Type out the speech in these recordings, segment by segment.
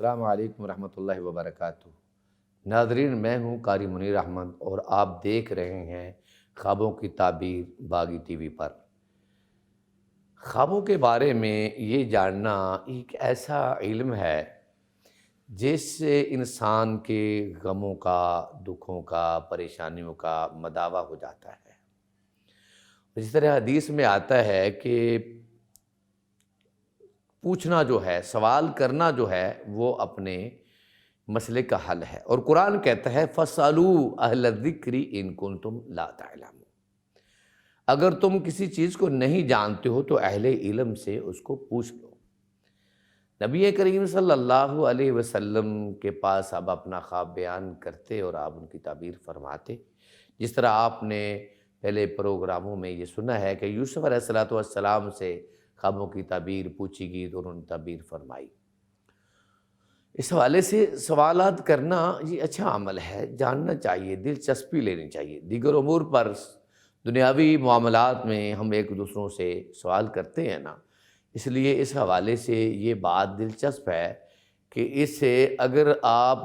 السلام علیکم ورحمۃ اللہ وبرکاتہ۔ ناظرین، میں ہوں قاری منیر احمد اور آپ دیکھ رہے ہیں خوابوں کی تعبیر باغی ٹی وی پر۔ خوابوں کے بارے میں یہ جاننا ایک ایسا علم ہے جس سے انسان کے غموں کا، دکھوں کا، پریشانیوں کا مداوع ہو جاتا ہے۔ جس طرح حدیث میں آتا ہے کہ پوچھنا جو ہے، سوال کرنا جو ہے، وہ اپنے مسئلے کا حل ہے، اور قرآن کہتا ہے فَاسْأَلُوا أَهْلَ الذِّكْرِ إِن كُنتُمْ لَا تَعْلَمُونَ۔ اگر تم کسی چیز کو نہیں جانتے ہو تو اہل علم سے اس کو پوچھ لو۔ نبی کریم صلی اللہ علیہ وسلم کے پاس آپ اپنا خواب بیان کرتے اور آپ ان کی تعبیر فرماتے، جس طرح آپ نے پہلے پروگراموں میں یہ سنا ہے کہ یوسف علیہ السلام سے خوابوں کی تعبیر پوچھی گئی تو انہوں نے تعبیر فرمائی۔ اس حوالے سے سوالات کرنا یہ اچھا عمل ہے، جاننا چاہیے، دلچسپی لینی چاہیے۔ دیگر امور پر، دنیاوی معاملات میں ہم ایک دوسروں سے سوال کرتے ہیں نا، اس لیے اس حوالے سے یہ بات دلچسپ ہے کہ اس سے اگر آپ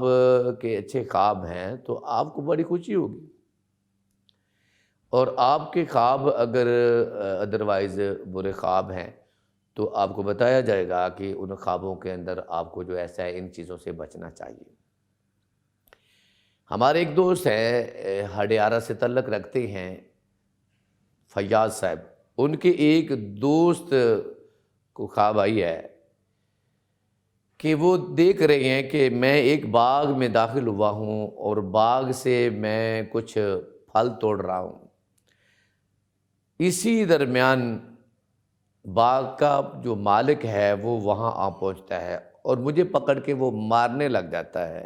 کے اچھے خواب ہیں تو آپ کو بڑی خوشی ہوگی، اور آپ کے خواب اگر ادروائز برے خواب ہیں تو آپ کو بتایا جائے گا کہ ان خوابوں کے اندر آپ کو جو ایسا ہے ان چیزوں سے بچنا چاہیے۔ ہمارے ایک دوست ہیں، ہڈیارہ سے تعلق رکھتے ہیں، فیاض صاحب۔ ان کے ایک دوست کو خواب آئی ہے کہ وہ دیکھ رہے ہیں کہ میں ایک باغ میں داخل ہوا ہوں اور باغ سے میں کچھ پھل توڑ رہا ہوں۔ اسی درمیان باغ کا جو مالک ہے وہ وہاں آ پہنچتا ہے اور مجھے پکڑ کے وہ مارنے لگ جاتا ہے۔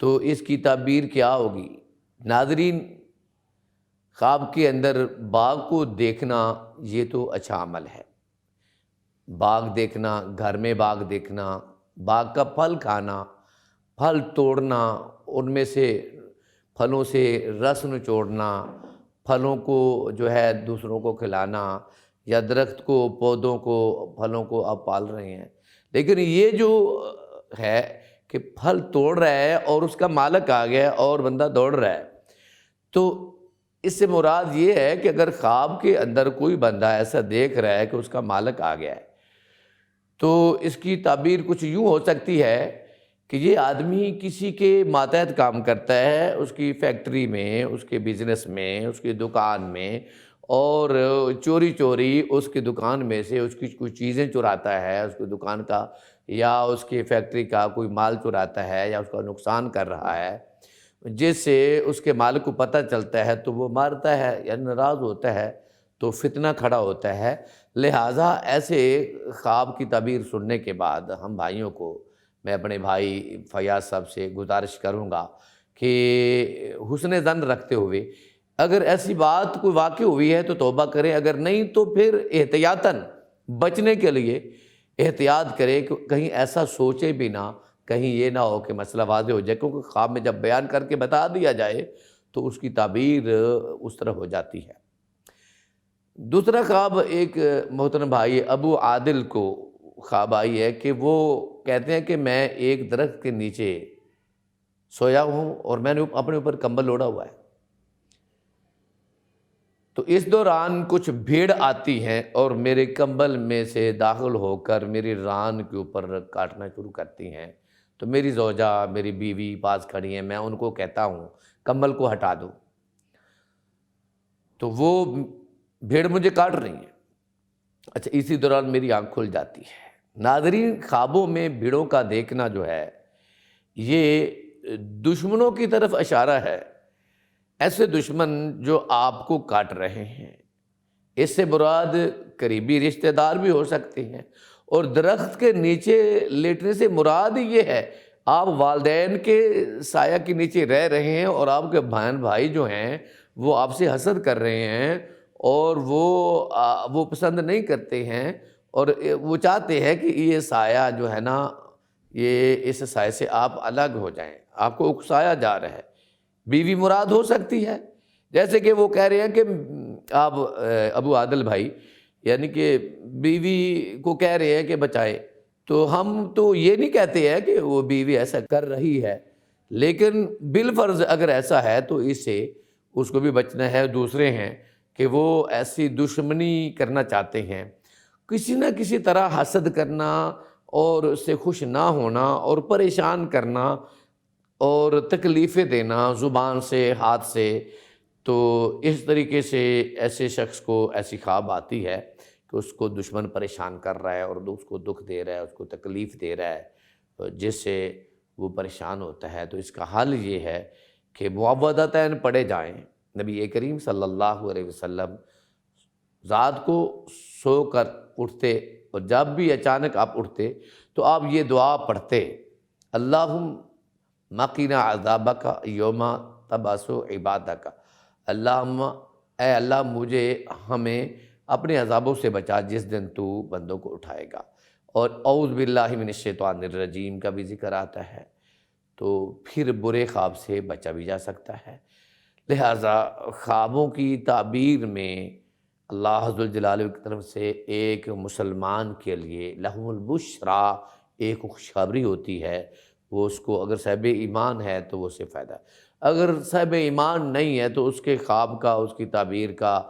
تو اس کی تعبیر کیا ہوگی؟ ناظرین، خواب کے اندر باغ کو دیکھنا یہ تو اچھا عمل ہے۔ باغ دیکھنا، گھر میں باغ دیکھنا، باغ کا پھل کھانا، پھل توڑنا، ان میں سے پھلوں سے رس نچوڑنا، پھلوں کو جو ہے دوسروں کو کھلانا، یا درخت کو، پودوں کو، پھلوں کو آپ پال رہے ہیں، لیکن یہ جو ہے کہ پھل توڑ رہا ہے اور اس کا مالک آ گیا اور بندہ دوڑ رہا ہے، تو اس سے مراد یہ ہے کہ اگر خواب کے اندر کوئی بندہ ایسا دیکھ رہا ہے کہ اس کا مالک آ گیا ہے، تو اس کی تعبیر کچھ یوں ہو سکتی ہے کہ یہ آدمی کسی کے ماتحت کام کرتا ہے، اس کی فیکٹری میں، اس کے بزنس میں، اس کی دکان میں، اور چوری چوری اس کی دکان میں سے اس کی کچھ چیزیں چراتا ہے، اس کی دکان کا یا اس کی فیکٹری کا کوئی مال چراتا ہے یا اس کا نقصان کر رہا ہے، جس سے اس کے مالک کو پتہ چلتا ہے تو وہ مارتا ہے یا ناراض ہوتا ہے تو فتنہ کھڑا ہوتا ہے۔ لہٰذا ایسے خواب کی تعبیر سننے کے بعد ہم بھائیوں کو، میں اپنے بھائی فیاض صاحب سے گزارش کروں گا کہ حسن ظن رکھتے ہوئے اگر ایسی بات کوئی واقع ہوئی ہے تو توبہ کریں، اگر نہیں تو پھر احتیاطاً بچنے کے لیے احتیاط کرے کہ کہیں ایسا سوچے بھی نہ، کہیں یہ نہ ہو کہ مسئلہ واضح ہو جائے، کیونکہ خواب میں جب بیان کر کے بتا دیا جائے تو اس کی تعبیر اس طرح ہو جاتی ہے۔ دوسرا خواب ایک محترم بھائی ابو عادل کو خواب آئی ہے کہ وہ کہتے ہیں کہ میں ایک درخت کے نیچے سویا ہوں اور میں نے اپنے اوپر کمبل اوڑھا ہوا ہے، تو اس دوران کچھ بھیڑ آتی ہیں اور میرے کمبل میں سے داخل ہو کر میری ران کے اوپر کاٹنا شروع کرتی ہیں، تو میری زوجہ، میری بیوی پاس کھڑی ہیں، میں ان کو کہتا ہوں کمبل کو ہٹا دو، تو وہ بھیڑ مجھے کاٹ رہی ہیں۔ اچھا، اسی دوران میری آنکھ کھل جاتی ہے۔ ناظرین، خوابوں میں بھیڑوں کا دیکھنا جو ہے یہ دشمنوں کی طرف اشارہ ہے، ایسے دشمن جو آپ کو کاٹ رہے ہیں۔ اس سے مراد قریبی رشتہ دار بھی ہو سکتے ہیں، اور درخت کے نیچے لیٹنے سے مراد یہ ہے آپ والدین کے سایہ کے نیچے رہ رہے ہیں اور آپ کے بہن بھائی جو ہیں وہ آپ سے حسد کر رہے ہیں اور وہ پسند نہیں کرتے ہیں، اور وہ چاہتے ہیں کہ یہ سایہ جو ہے نا، یہ اس سایہ سے آپ الگ ہو جائیں، آپ کو اکسایا جا رہا ہے۔ بیوی مراد ہو سکتی ہے، جیسے کہ وہ کہہ رہے ہیں کہ آپ ابو عادل بھائی، یعنی کہ بیوی کو کہہ رہے ہیں کہ بچائے، تو ہم تو یہ نہیں کہتے ہیں کہ وہ بیوی ایسا کر رہی ہے، لیکن بالفرض اگر ایسا ہے تو اس کو بھی بچنا ہے۔ دوسرے ہیں کہ وہ ایسی دشمنی کرنا چاہتے ہیں، کسی نہ کسی طرح حسد کرنا اور اس سے خوش نہ ہونا اور پریشان کرنا اور تکلیفیں دینا زبان سے، ہاتھ سے۔ تو اس طریقے سے ایسے شخص کو ایسی خواب آتی ہے کہ اس کو دشمن پریشان کر رہا ہے اور اس کو دکھ دے رہا ہے، اس کو تکلیف دے رہا ہے، جس سے وہ پریشان ہوتا ہے۔ تو اس کا حل یہ ہے کہ معوذتین پڑھے جائیں۔ نبی کریم صلی اللہ علیہ وسلم رات کو سو کر اٹھتے اور جب بھی اچانک آپ اٹھتے تو آپ یہ دعا پڑھتے، اللہم قنا عذابک یوم تبعث عبادک، اللہم اے اللہ مجھے ہمیں اپنے عذابوں سے بچا جس دن تو بندوں کو اٹھائے گا۔ اور اعوذ باللہ من الشیطان الرجیم کا بھی ذکر آتا ہے، تو پھر برے خواب سے بچا بھی جا سکتا ہے۔ لہٰذا خوابوں کی تعبیر میں اللہ ذوالجلال کی طرف سے ایک مسلمان کے لیے لہم البشریٰ، ایک خوشخبری ہوتی ہے۔ وہ اس کو اگر صاحب ایمان ہے تو وہ اسے فائدہ ہے، اگر صاحب ایمان نہیں ہے تو اس کے خواب کا، اس کی تعبیر کا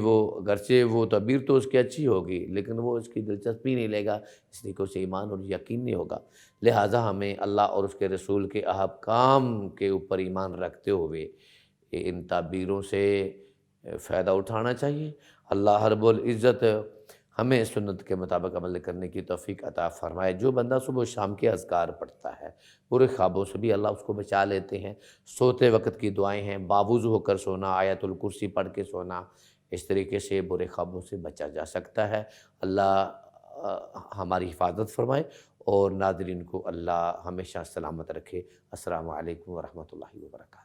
وہ اگرچہ وہ تعبیر تو اس کی اچھی ہوگی لیکن وہ اس کی دلچسپی نہیں لے گا، اس لیے کہ اسے ایمان اور یقین نہیں ہوگا۔ لہٰذا ہمیں اللہ اور اس کے رسول کے احکام کے اوپر ایمان رکھتے ہوئے ان تعبیروں سے فائدہ اٹھانا چاہیے۔ اللہ رب العزت ہمیں سنت کے مطابق عمل کرنے کی توفیق عطا فرمائے۔ جو بندہ صبح و شام کے اذکار پڑھتا ہے، برے خوابوں سے بھی اللہ اس کو بچا لیتے ہیں۔ سوتے وقت کی دعائیں ہیں، باوضو ہو کر سونا، آیت الکرسی پڑھ کے سونا، اس طریقے سے برے خوابوں سے بچا جا سکتا ہے۔ اللہ ہماری حفاظت فرمائے اور ناظرین کو اللہ ہمیشہ سلامت رکھے۔ السلام علیکم ورحمۃ اللہ وبرکاتہ۔